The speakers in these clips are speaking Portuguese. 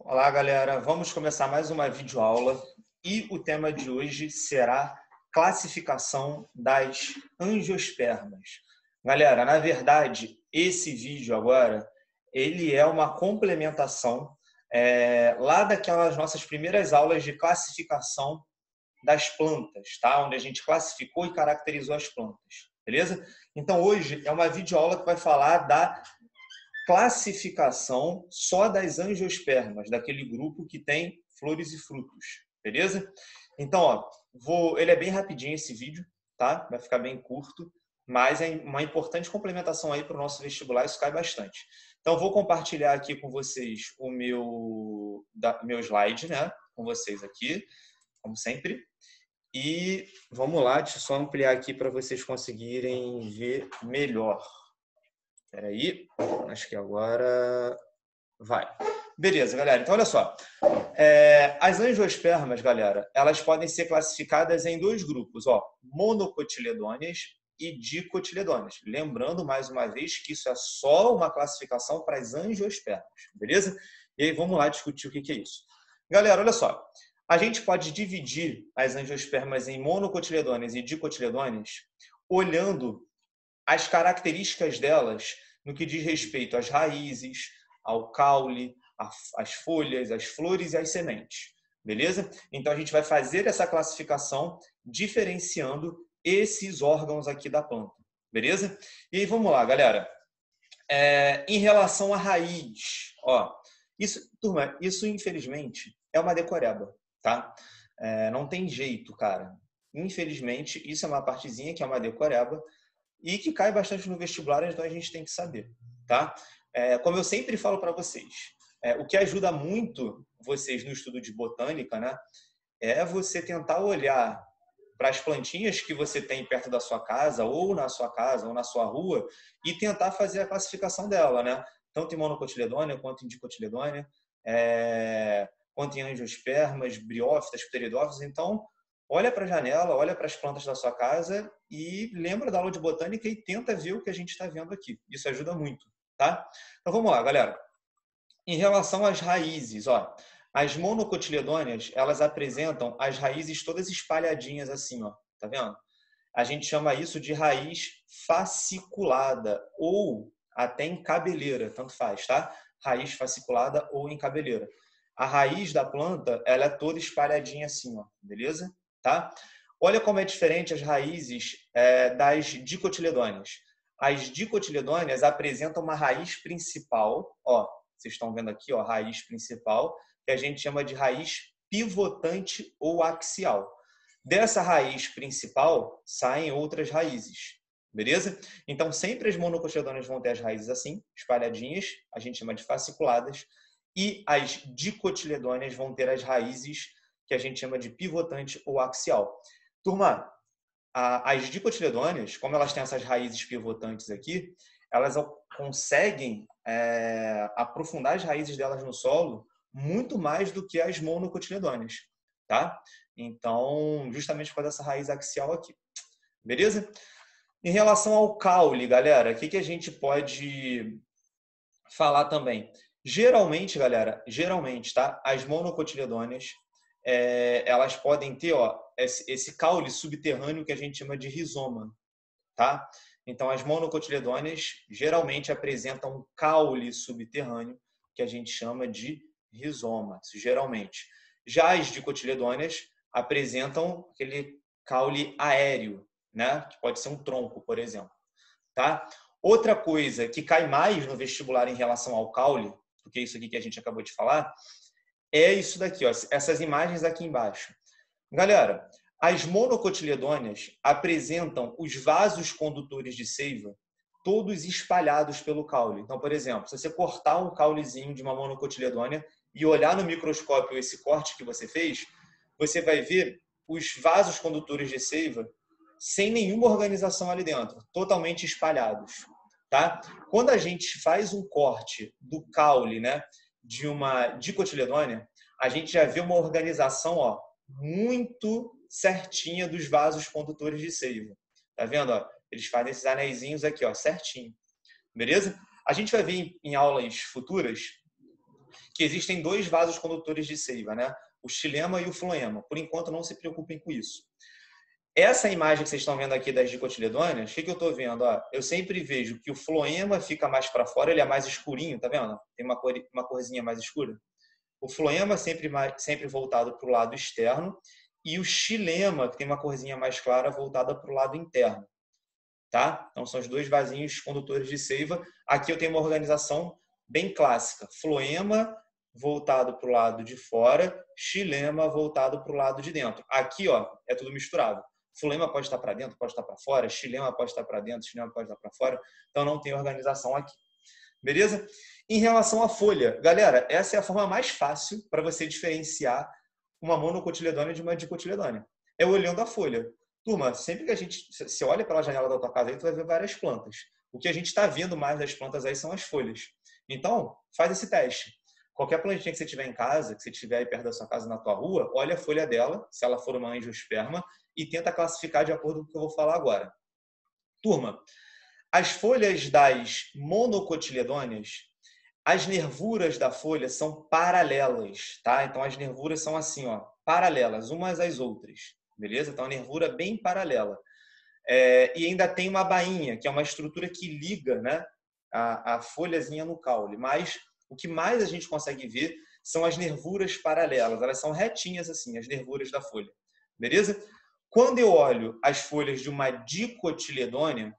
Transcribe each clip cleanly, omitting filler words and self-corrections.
Olá, galera. Vamos começar mais uma videoaula e o tema de hoje será classificação das angiospermas. Galera, na verdade, esse vídeo agora, ele é uma complementação lá daquelas nossas primeiras aulas de classificação das plantas, tá? Onde a gente classificou e caracterizou as plantas, beleza? Então, hoje é uma videoaula que vai falar da classificação só das angiospermas, daquele grupo que tem flores e frutos, beleza? Então, ele é bem rapidinho esse vídeo, tá? Vai ficar bem curto, mas é uma importante complementação aí para o nosso vestibular, isso cai bastante. Então, vou compartilhar aqui com vocês o meu slide, né? Com vocês aqui, como sempre. E vamos lá, deixa eu só ampliar aqui para vocês conseguirem ver melhor. Espera aí, acho que agora vai. Beleza, galera. Então, olha só. As angiospermas, galera, elas podem ser classificadas em dois grupos, monocotiledôneas e dicotiledôneas. Lembrando, mais uma vez, que isso é só uma classificação para as angiospermas, beleza? E aí, vamos lá discutir o que é isso. Galera, olha só. A gente pode dividir as angiospermas em monocotiledôneas e dicotiledôneas olhando as características delas no que diz respeito às raízes, ao caule, às folhas, às flores e às sementes. Beleza? Então, a gente vai fazer essa classificação diferenciando esses órgãos aqui da planta. Beleza? E aí, vamos lá, galera. Em relação à raiz, turma, isso infelizmente é uma decoreba, tá? Não tem jeito, cara. Infelizmente, isso é uma partezinha que é uma decoreba e que cai bastante no vestibular, então a gente tem que saber, tá? Como eu sempre falo para vocês, o que ajuda muito vocês no estudo de botânica, né, é você tentar olhar para as plantinhas que você tem perto da sua casa, ou na sua rua, e tentar fazer a classificação dela, né? Tanto em monocotiledônia, quanto em dicotiledônia, quanto em angiospermas, briófitas, pteridófitas. Então, olha para a janela, olha para as plantas da sua casa e lembra da aula de botânica e tenta ver o que a gente está vendo aqui. Isso ajuda muito, tá? Então, vamos lá, galera. Em relação às raízes, as monocotiledôneas, elas apresentam as raízes todas espalhadinhas assim, tá vendo? A gente chama isso de raiz fasciculada ou até em cabeleira, tanto faz, tá? Raiz fasciculada ou em cabeleira. A raiz da planta, ela é toda espalhadinha assim, beleza? Tá? Olha como é diferente as raízes das dicotiledôneas. As dicotiledôneas apresentam uma raiz principal, vocês estão vendo aqui, raiz principal, que a gente chama de raiz pivotante ou axial. Dessa raiz principal saem outras raízes, beleza? Então, sempre as monocotiledôneas vão ter as raízes assim, espalhadinhas, a gente chama de fasciculadas, e as dicotiledôneas vão ter as raízes que a gente chama de pivotante ou axial. Turma, as dicotiledôneas, como elas têm essas raízes pivotantes aqui, elas conseguem aprofundar as raízes delas no solo muito mais do que as monocotiledôneas, tá? Então, justamente por causa dessa raiz axial aqui. Beleza? Em relação ao caule, galera, o que a gente pode falar também? Geralmente, galera, tá? As monocotiledôneas, elas podem ter esse caule subterrâneo que a gente chama de rizoma, tá? Então, as monocotiledôneas geralmente apresentam um caule subterrâneo que a gente chama de rizoma, geralmente. Já as dicotiledôneas apresentam aquele caule aéreo, né? Que pode ser um tronco, por exemplo, tá? Outra coisa que cai mais no vestibular em relação ao caule, do que isso aqui que a gente acabou de falar, é isso daqui, essas imagens aqui embaixo. Galera, as monocotiledôneas apresentam os vasos condutores de seiva todos espalhados pelo caule. Então, por exemplo, se você cortar um caulezinho de uma monocotiledônea e olhar no microscópio esse corte que você fez, você vai ver os vasos condutores de seiva sem nenhuma organização ali dentro, totalmente espalhados, tá? Quando a gente faz um corte do caule, né, de uma dicotiledônea, a gente já vê uma organização, muito certinha dos vasos condutores de seiva. Tá vendo? Eles fazem esses anéisinhos aqui, certinho. Beleza? A gente vai ver em aulas futuras que existem dois vasos condutores de seiva, né? O xilema e o floema. Por enquanto, não se preocupem com isso. Essa imagem que vocês estão vendo aqui das dicotiledôneas, o que eu estou vendo? Ó, eu sempre vejo que o floema fica mais para fora, ele é mais escurinho, tá vendo? Tem uma corzinha mais escura. O floema sempre voltado para o lado externo e o xilema, que tem uma corzinha mais clara, voltada para o lado interno. Tá? Então, são os dois vasinhos condutores de seiva. Aqui eu tenho uma organização bem clássica. Floema voltado para o lado de fora, xilema voltado para o lado de dentro. Aqui, ó, é tudo misturado. Floema pode estar para dentro, pode estar para fora, xilema pode estar para dentro, xilema pode estar para fora. Então, não tem organização aqui. Beleza? Em relação à folha, galera, essa é a forma mais fácil para você diferenciar uma monocotiledônea de uma dicotiledônea. É olhando a folha. Turma, sempre que você olha pela janela da tua casa aí, tu vai ver várias plantas. O que a gente está vendo mais das plantas aí são as folhas. Então, faz esse teste. Qualquer plantinha que você tiver em casa, que você tiver aí perto da sua casa na tua rua, olha a folha dela, se ela for uma angiosperma, e tenta classificar de acordo com o que eu vou falar agora. Turma, as folhas das monocotiledôneas, as nervuras da folha são paralelas, tá? Então, as nervuras são assim, ó, paralelas, umas às outras, beleza? Então, a nervura é bem paralela. E ainda tem uma bainha, que é uma estrutura que liga, né, a folhazinha no caule. Mas o que mais a gente consegue ver são as nervuras paralelas. Elas são retinhas assim, as nervuras da folha, beleza? Quando eu olho as folhas de uma dicotiledônea,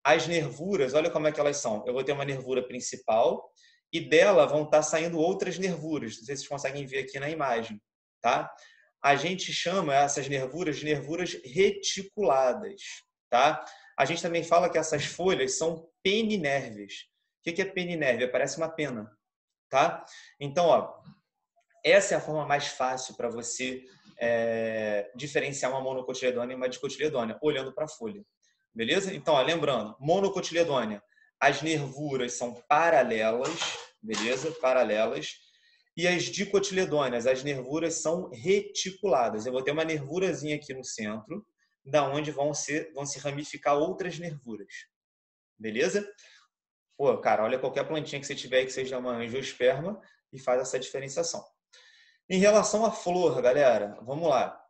as nervuras, olha como é que elas são. Eu vou ter uma nervura principal e dela vão estar saindo outras nervuras. Não sei se vocês conseguem ver aqui na imagem, tá? A gente chama essas nervuras de nervuras reticuladas, tá? A gente também fala que essas folhas são peninérvias. O que é peninérvia? Parece uma pena, tá? Então, ó, essa é a forma mais fácil para você diferenciar uma monocotiledônea e uma dicotiledônea, olhando para a folha. Beleza? Então, ó, lembrando, monocotiledônea, as nervuras são paralelas, beleza? Paralelas. E as dicotiledôneas, as nervuras são reticuladas. Eu vou ter uma nervurazinha aqui no centro, da onde vão se ramificar outras nervuras. Beleza? Pô, cara, olha qualquer plantinha que você tiver que seja uma angiosperma e faz essa diferenciação. Em relação à flor, galera, vamos lá.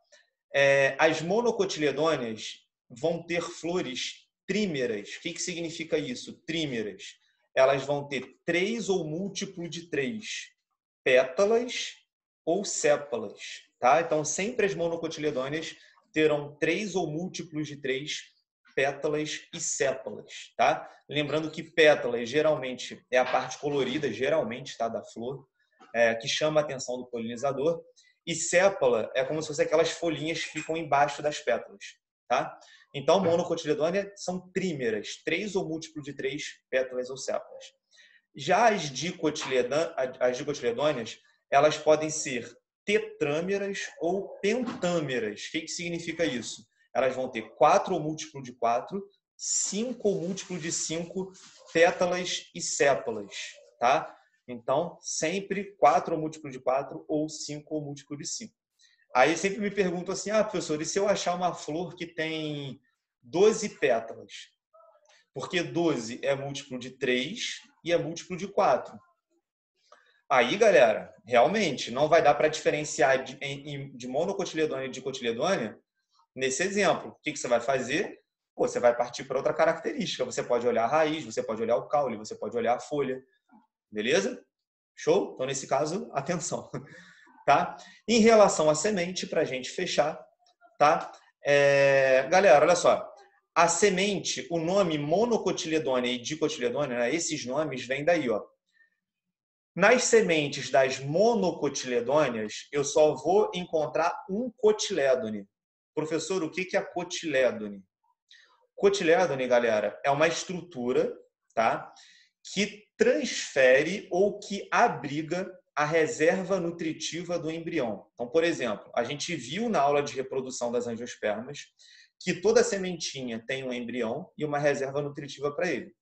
As monocotiledôneas vão ter flores trímeras. O que significa isso? Trímeras. Elas vão ter 3 ou múltiplo de 3 pétalas ou sépalas. Tá? Então, sempre as monocotiledôneas terão 3 ou múltiplos de 3 pétalas e sépalas. Tá? Lembrando que pétalas geralmente é a parte colorida, geralmente, tá, da flor, que chama a atenção do polinizador. E sépala é como se fosse aquelas folhinhas que ficam embaixo das pétalas. Tá? Então, monocotiledôneas são trímeras, 3 ou múltiplo de 3 pétalas ou sépalas. Já as dicotiledôneas, elas podem ser tetrâmeras ou pentâmeras. O que significa isso? Elas vão ter 4 ou múltiplo de 4, 5 ou múltiplo de 5 pétalas e sépalas. Tá? Então, sempre 4 ou múltiplo de 4 ou 5 ou múltiplo de 5. Aí sempre me perguntam assim, professor, e se eu achar uma flor que tem 12 pétalas? Porque 12 é múltiplo de 3 e é múltiplo de 4. Aí, galera, realmente não vai dar para diferenciar de monocotiledônea e dicotiledônea nesse exemplo. O que você vai fazer? Você vai partir para outra característica. Você pode olhar a raiz, você pode olhar o caule, você pode olhar a folha. Beleza? Show? Então, nesse caso, atenção. Tá? Em relação à semente, para a gente fechar, tá? Galera, olha só. A semente, o nome monocotiledônea e dicotiledônea, né? Esses nomes vêm daí, ó. Nas sementes das monocotiledôneas, eu só vou encontrar um cotilédone. Professor, o que é cotilédone? Cotilédone, galera, é uma estrutura, tá? Que transfere ou que abriga a reserva nutritiva do embrião. Então, por exemplo, a gente viu na aula de reprodução das angiospermas que toda sementinha tem um embrião e uma reserva nutritiva para ele.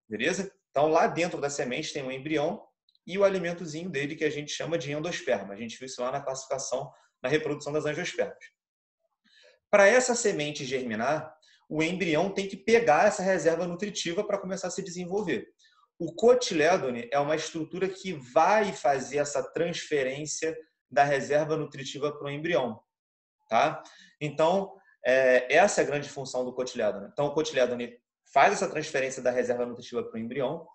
Beleza? Então, lá dentro da semente tem um embrião e o alimentozinho dele que a gente chama de endosperma. A gente viu isso lá na classificação, na reprodução das angiospermas. Para essa semente germinar, o embrião tem que pegar essa reserva nutritiva para começar a se desenvolver. O cotilédone é uma estrutura que vai fazer essa transferência da reserva nutritiva para o embrião, tá? Então, essa é a grande função do cotilédone. Então, o cotilédone faz essa transferência da reserva nutritiva para o embrião.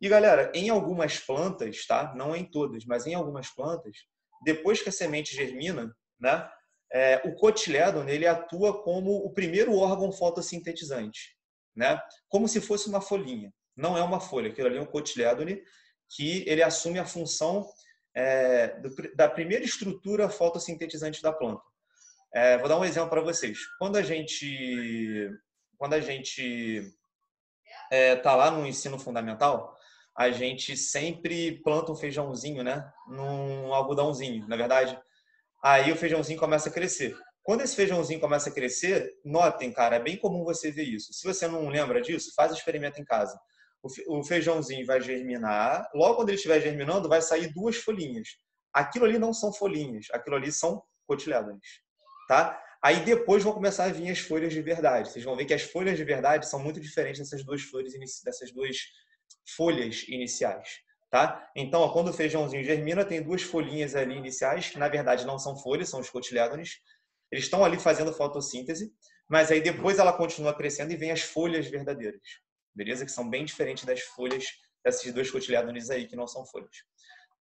E, galera, em algumas plantas, tá? Não em todas, mas em algumas plantas, depois que a semente germina, né? O cotilédone ele atua como o primeiro órgão fotossintetizante, né? Como se fosse uma folhinha. Não é uma folha, aquilo ali é um cotilédone que ele assume a função da primeira estrutura fotossintetizante da planta. Vou dar um exemplo para vocês. Quando a gente tá lá no ensino fundamental, a gente sempre planta um feijãozinho, né? Num algodãozinho, na verdade. Aí o feijãozinho começa a crescer. Quando esse feijãozinho começa a crescer, notem, cara, é bem comum você ver isso. Se você não lembra disso, faz o experimento em casa. O feijãozinho vai germinar. Logo quando ele estiver germinando, vai sair duas folhinhas. Aquilo ali não são folhinhas, aquilo ali são cotilédones, tá? Aí depois vão começar a vir as folhas de verdade. Vocês vão ver que as folhas de verdade são muito diferentes dessas duas folhas iniciais, tá? Então, ó, quando o feijãozinho germina, tem duas folhinhas ali iniciais, que na verdade não são folhas, são os cotilédones. Eles estão ali fazendo fotossíntese, mas aí depois ela continua crescendo e vem as folhas verdadeiras, beleza? Que são bem diferentes das folhas desses dois cotilédones aí, que não são folhas,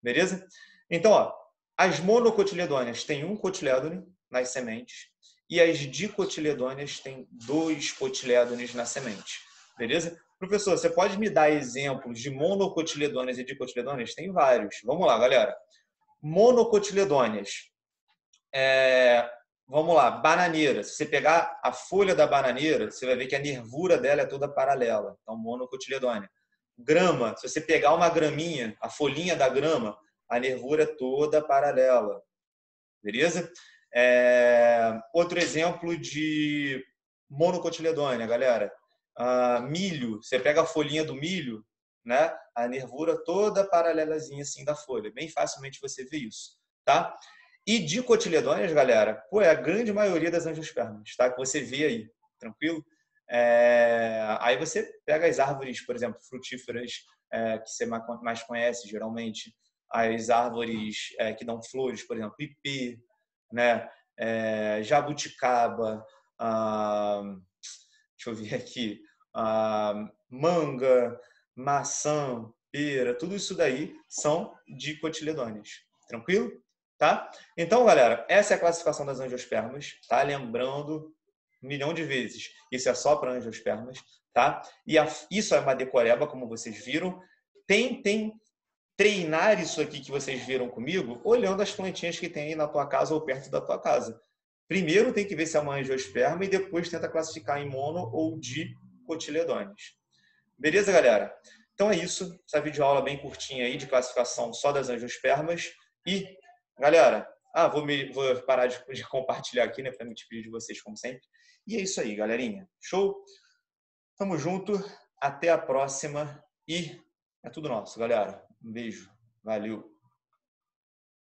beleza? Então, ó, as monocotiledôneas têm um cotilédone nas sementes e as dicotiledôneas têm dois cotilédones na semente, beleza? Professor, você pode me dar exemplos de monocotiledôneas e dicotiledôneas? Tem vários. Vamos lá, galera. Monocotiledôneas. Vamos lá, bananeira. Se você pegar a folha da bananeira, você vai ver que a nervura dela é toda paralela. Então, monocotiledônea. Grama. Se você pegar uma graminha, a folhinha da grama, a nervura é toda paralela. Beleza? Outro exemplo de monocotiledônea, galera. Milho, você pega a folhinha do milho, né? A nervura toda paralelazinha assim da folha. Bem facilmente você vê isso, tá? E dicotiledôneas, galera, é a grande maioria das angiospermas, tá? Que você vê aí, tranquilo? Aí você pega as árvores, por exemplo, frutíferas, que você mais conhece, geralmente, as árvores que dão flores, por exemplo, ipê, né? Jabuticaba, deixa eu ver aqui, manga, maçã, pera, tudo isso daí são dicotiledôneas. Tranquilo? Tá? Então, galera, essa é a classificação das angiospermas, tá? Lembrando 1 milhão de vezes, isso é só para angiospermas, tá? E isso é uma decoreba, como vocês viram. Tentem treinar isso aqui que vocês viram comigo, olhando as plantinhas que tem aí na tua casa ou perto da tua casa. Primeiro tem que ver se é uma angiosperma e depois tenta classificar em mono ou dicotiledôneas. Beleza, galera? Então é isso. Essa videoaula bem curtinha aí de classificação só das angiospermas. E, galera, vou parar de compartilhar aqui, né, para me despedir de vocês, como sempre. E é isso aí, galerinha. Show? Tamo junto. Até a próxima. E é tudo nosso, galera. Um beijo. Valeu.